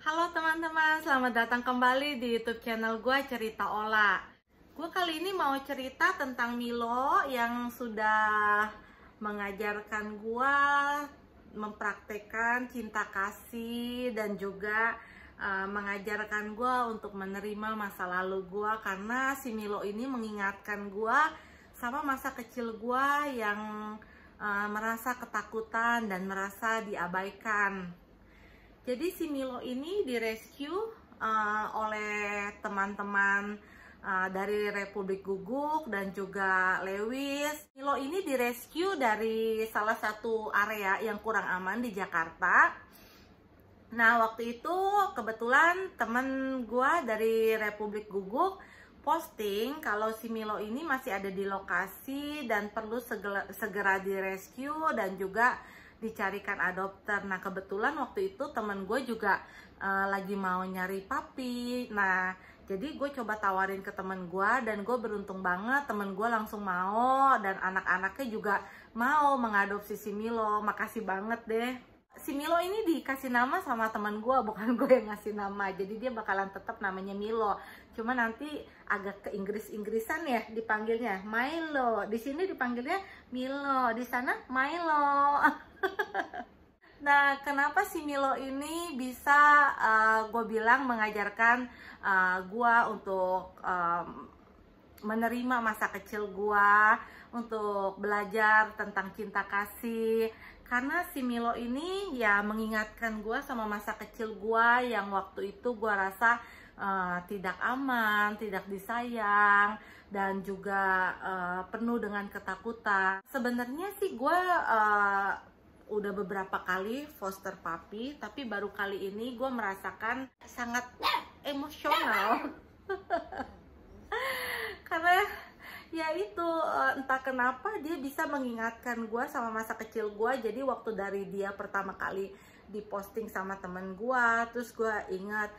Halo teman-teman, selamat datang kembali di YouTube channel gue Cerita Ola. Gue kali ini mau cerita tentang Milo yang sudah mengajarkan gue mempraktekkan cinta kasih dan juga mengajarkan gue untuk menerima masa lalu gue, karena si Milo ini mengingatkan gue sama masa kecil gue yang merasa ketakutan dan merasa diabaikan. Jadi si Milo ini direscue oleh teman-teman dari Republik Guguk dan juga Lewis. Milo ini direscue dari salah satu area yang kurang aman di Jakarta. Nah, waktu itu kebetulan temen gue dari Republik Guguk posting kalau si Milo ini masih ada di lokasi dan perlu segera direscue dan juga dicarikan adopter. Nah, kebetulan waktu itu temen gue juga lagi mau nyari papi. Nah, jadi gue coba tawarin ke temen gue dan gue beruntung banget temen gue langsung mau dan anak-anaknya juga mau mengadopsi si Milo. Makasih banget deh. Si Milo ini dikasih nama sama teman gue, bukan gue yang ngasih nama. Jadi dia bakalan tetap namanya Milo. Cuma nanti agak ke Inggris-Inggrisan ya dipanggilnya Milo. Di sini dipanggilnya Milo, di sana Milo. Nah, kenapa si Milo ini bisa gue bilang mengajarkan gue untuk menerima masa kecil gue, untuk belajar tentang cinta kasih. Karena si Milo ini ya mengingatkan gue sama masa kecil gue yang waktu itu gue rasa tidak aman, tidak disayang, dan juga penuh dengan ketakutan. Sebenarnya sih gue udah beberapa kali foster puppy, tapi baru kali ini gue merasakan sangat emosional. Karena ya itu entah kenapa dia bisa mengingatkan gue sama masa kecil gue. Jadi waktu dari dia pertama kali diposting sama temen gue, terus gue ingat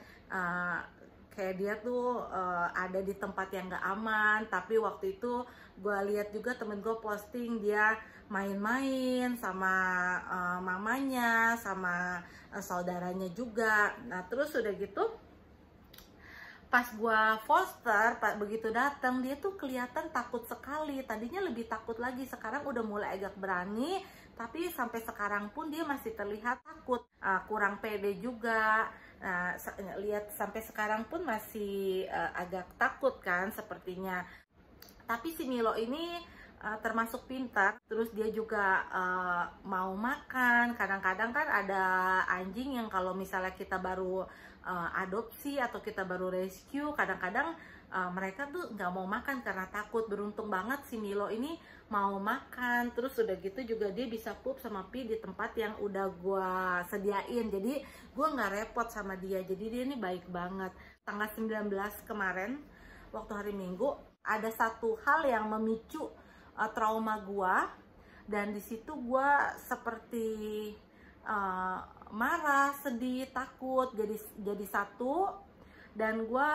kayak dia tuh ada di tempat yang gak aman. Tapi waktu itu gue lihat juga temen gue posting dia main-main sama mamanya, sama saudaranya juga. Nah, terus udah gitu pas gua foster, begitu datang dia tuh kelihatan takut sekali. Tadinya lebih takut lagi, sekarang udah mulai agak berani, tapi sampai sekarang pun dia masih terlihat takut, kurang pede juga. Nah, lihat sampai sekarang pun masih agak takut kan sepertinya. Tapi si Milo ini termasuk pintar, terus dia juga mau makan. Kadang-kadang kan ada anjing yang kalau misalnya kita baru adopsi atau kita baru rescue, kadang-kadang mereka tuh nggak mau makan karena takut. Beruntung banget si Milo ini mau makan. Terus udah gitu juga dia bisa pup sama pi di tempat yang udah gue sediain, jadi gue nggak repot sama dia. Jadi dia ini baik banget. Tanggal 19 kemarin waktu hari Minggu ada satu hal yang memicu trauma gua, dan di situ gua seperti marah, sedih, takut jadi satu. Dan gua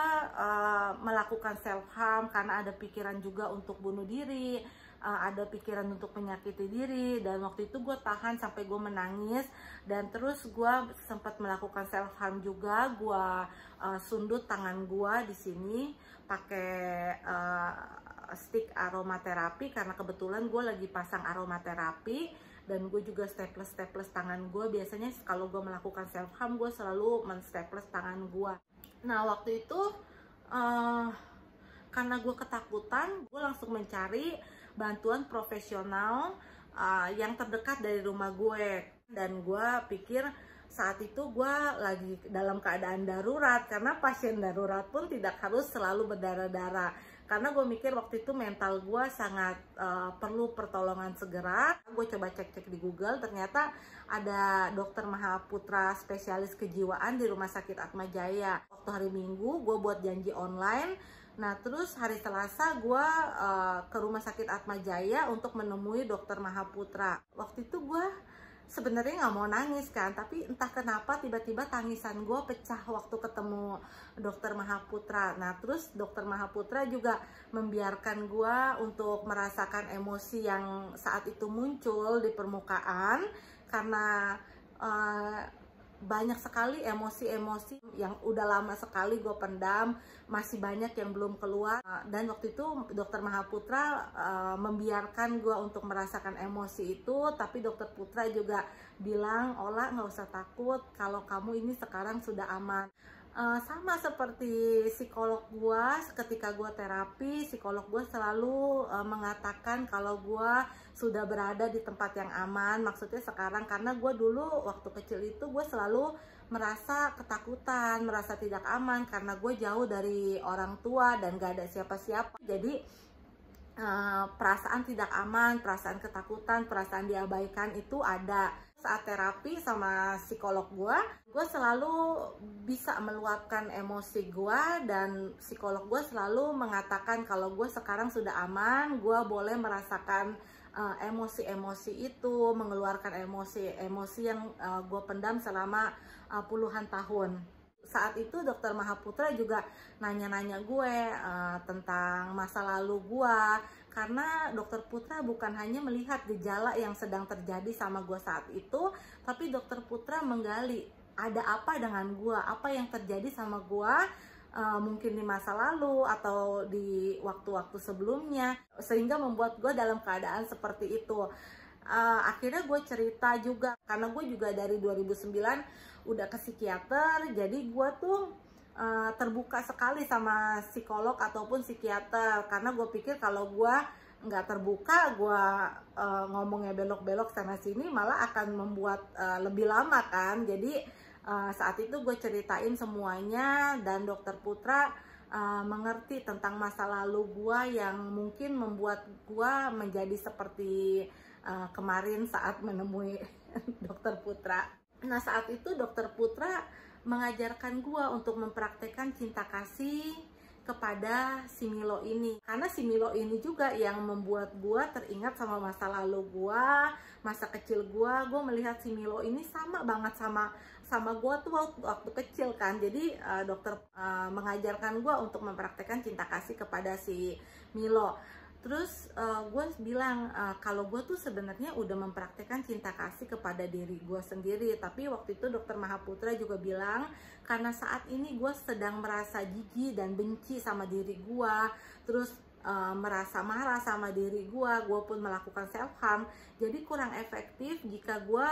melakukan self harm karena ada pikiran juga untuk bunuh diri, ada pikiran untuk menyakiti diri. Dan waktu itu gue tahan sampai gue menangis, dan terus gue sempat melakukan self harm juga. Gue sundut tangan gue di sini pakai stick aromaterapi karena kebetulan gue lagi pasang aromaterapi. Dan gue juga staples tangan gue. Biasanya kalau gue melakukan self harm gue selalu men-staples tangan gue. Nah, waktu itu karena gue ketakutan, gue langsung mencari bantuan profesional yang terdekat dari rumah gue. Dan gue pikir saat itu gue lagi dalam keadaan darurat, karena pasien darurat pun tidak harus selalu berdarah-darah. Karena gue mikir waktu itu mental gue sangat perlu pertolongan segera. Gue coba cek-cek di Google, ternyata ada dokter Mahaputra spesialis kejiwaan di Rumah Sakit Atma Jaya. Waktu hari Minggu gue buat janji online. Nah, terus hari Selasa gue ke Rumah Sakit Atma Jaya untuk menemui dokter Mahaputra. Waktu itu gue sebenarnya nggak mau nangis kan, tapi entah kenapa tiba-tiba tangisan gue pecah waktu ketemu dokter Mahaputra. Nah, terus dokter Mahaputra juga membiarkan gue untuk merasakan emosi yang saat itu muncul di permukaan, karena banyak sekali emosi-emosi yang udah lama sekali gue pendam, masih banyak yang belum keluar. Dan waktu itu Dokter Mahaputra membiarkan gue untuk merasakan emosi itu, tapi Dokter Putra juga bilang, Ola nggak usah takut, kalau kamu ini sekarang sudah aman. Sama seperti psikolog gue, ketika gue terapi, psikolog gue selalu mengatakan kalau gue sudah berada di tempat yang aman. Maksudnya sekarang, karena gue dulu waktu kecil itu gue selalu merasa ketakutan, merasa tidak aman karena gue jauh dari orang tua dan gak ada siapa-siapa. Jadi perasaan tidak aman, perasaan ketakutan, perasaan diabaikan itu ada. Saat terapi sama psikolog gue selalu bisa meluapkan emosi gue, dan psikolog gue selalu mengatakan kalau gue sekarang sudah aman, gue boleh merasakan emosi-emosi itu, mengeluarkan emosi-emosi yang gue pendam selama puluhan tahun. Saat itu Dokter Mahaputra juga nanya-nanya gue tentang masa lalu gue, karena Dokter Putra bukan hanya melihat gejala yang sedang terjadi sama gue saat itu, tapi Dokter Putra menggali ada apa dengan gue, apa yang terjadi sama gue mungkin di masa lalu atau di waktu-waktu sebelumnya, sehingga membuat gue dalam keadaan seperti itu. Akhirnya gue cerita juga, karena gue juga dari 2009 udah ke psikiater, jadi gue tuh terbuka sekali sama psikolog ataupun psikiater, karena gue pikir kalau gue nggak terbuka, gue ngomongnya belok-belok sana sini malah akan membuat lebih lama kan. Jadi saat itu gue ceritain semuanya, dan Dokter Putra mengerti tentang masa lalu gue yang mungkin membuat gue menjadi seperti kemarin saat menemui Dokter Putra. Nah, saat itu Dokter Putra mengajarkan gue untuk mempraktekkan cinta kasih kepada si Milo ini, karena si Milo ini juga yang membuat gue teringat sama masa lalu gue, masa kecil gue melihat si Milo ini sama banget sama gue tuh waktu kecil kan. Jadi dokter mengajarkan gue untuk mempraktekkan cinta kasih kepada si Milo. Terus gue bilang kalau gue tuh sebenarnya udah mempraktekkan cinta kasih kepada diri gue sendiri, tapi waktu itu Dokter Mahaputra juga bilang karena saat ini gue sedang merasa jijik dan benci sama diri gue, terus merasa marah sama diri gue pun melakukan self harm, jadi kurang efektif jika gue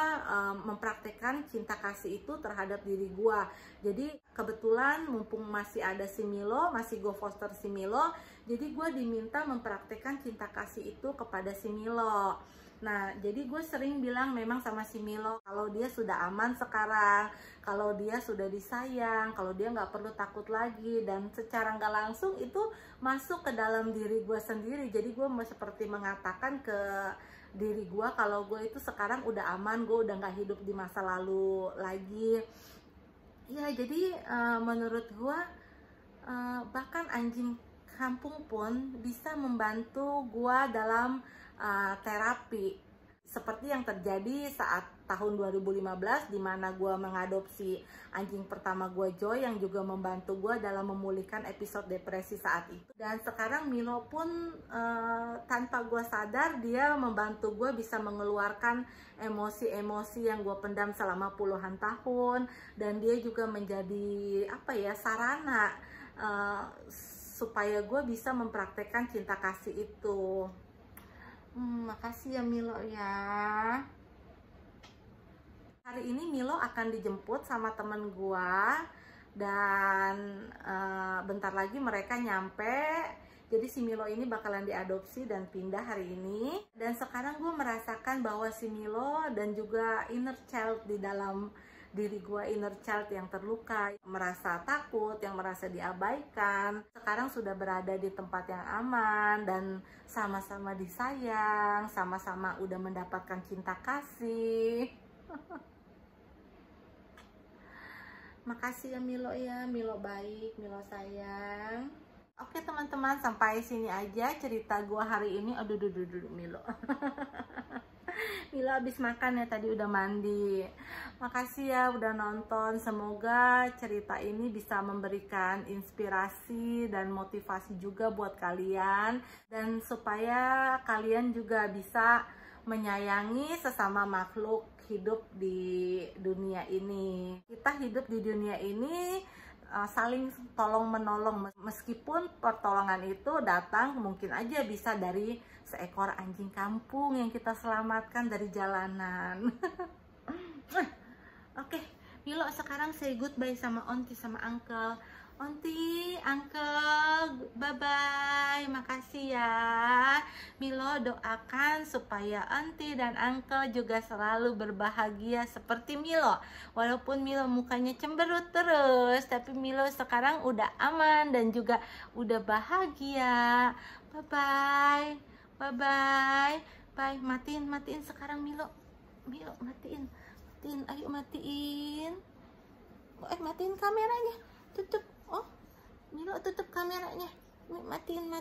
mempraktekkan cinta kasih itu terhadap diri gue. Jadi kebetulan mumpung masih ada si Milo, masih gue foster si Milo, jadi gue diminta mempraktekkan cinta kasih itu kepada si Milo. Nah, jadi gue sering bilang memang sama si Milo, kalau dia sudah aman sekarang, kalau dia sudah disayang, kalau dia nggak perlu takut lagi, dan secara nggak langsung itu masuk ke dalam diri gue sendiri. Jadi gue seperti mengatakan ke diri gue kalau gue itu sekarang udah aman, gue udah nggak hidup di masa lalu lagi. Ya, jadi menurut gue bahkan anjing kampung pun bisa membantu gue dalam terapi, seperti yang terjadi saat tahun 2015 di mana gue mengadopsi anjing pertama gue Joy, yang juga membantu gue dalam memulihkan episode depresi saat itu. Dan sekarang Milo pun tanpa gue sadar dia membantu gue bisa mengeluarkan emosi-emosi yang gue pendam selama puluhan tahun, dan dia juga menjadi sarana supaya gue bisa mempraktekkan cinta kasih itu. Makasih ya Milo ya. Hari ini Milo akan dijemput sama temen gue, dan bentar lagi mereka nyampe. Jadi si Milo ini bakalan diadopsi dan pindah hari ini. Dan sekarang gue merasakan bahwa si Milo dan juga inner child di dalam diri gue, inner child yang terluka, merasa takut, yang merasa diabaikan, sekarang sudah berada di tempat yang aman dan sama-sama disayang, sama-sama udah mendapatkan cinta kasih. Makasih ya Milo ya, Milo baik, Milo sayang. Oke teman-teman, sampai sini aja cerita gue hari ini. Aduh Milo. Milo habis makan ya, tadi udah mandi. Makasih ya udah nonton. Semoga cerita ini bisa memberikan inspirasi dan motivasi juga buat kalian, dan supaya kalian juga bisa menyayangi sesama makhluk hidup di dunia ini. Kita hidup di dunia ini saling tolong menolong, meskipun pertolongan itu datang mungkin aja bisa dari seekor anjing kampung yang kita selamatkan dari jalanan. Oke, Milo sekarang say goodbye sama Onti sama Uncle. Onti, Uncle, bye-bye. Makasih ya. Milo doakan supaya Onti dan Uncle juga selalu berbahagia seperti Milo. Walaupun Milo mukanya cemberut terus, tapi Milo sekarang udah aman dan juga udah bahagia. Bye-bye. Bye-bye. Bye. Matiin sekarang Milo. Milo, matiin. Ayo matiin. Matiin kameranya. Tutup. Oh, Milo tutup kameranya. Matiin.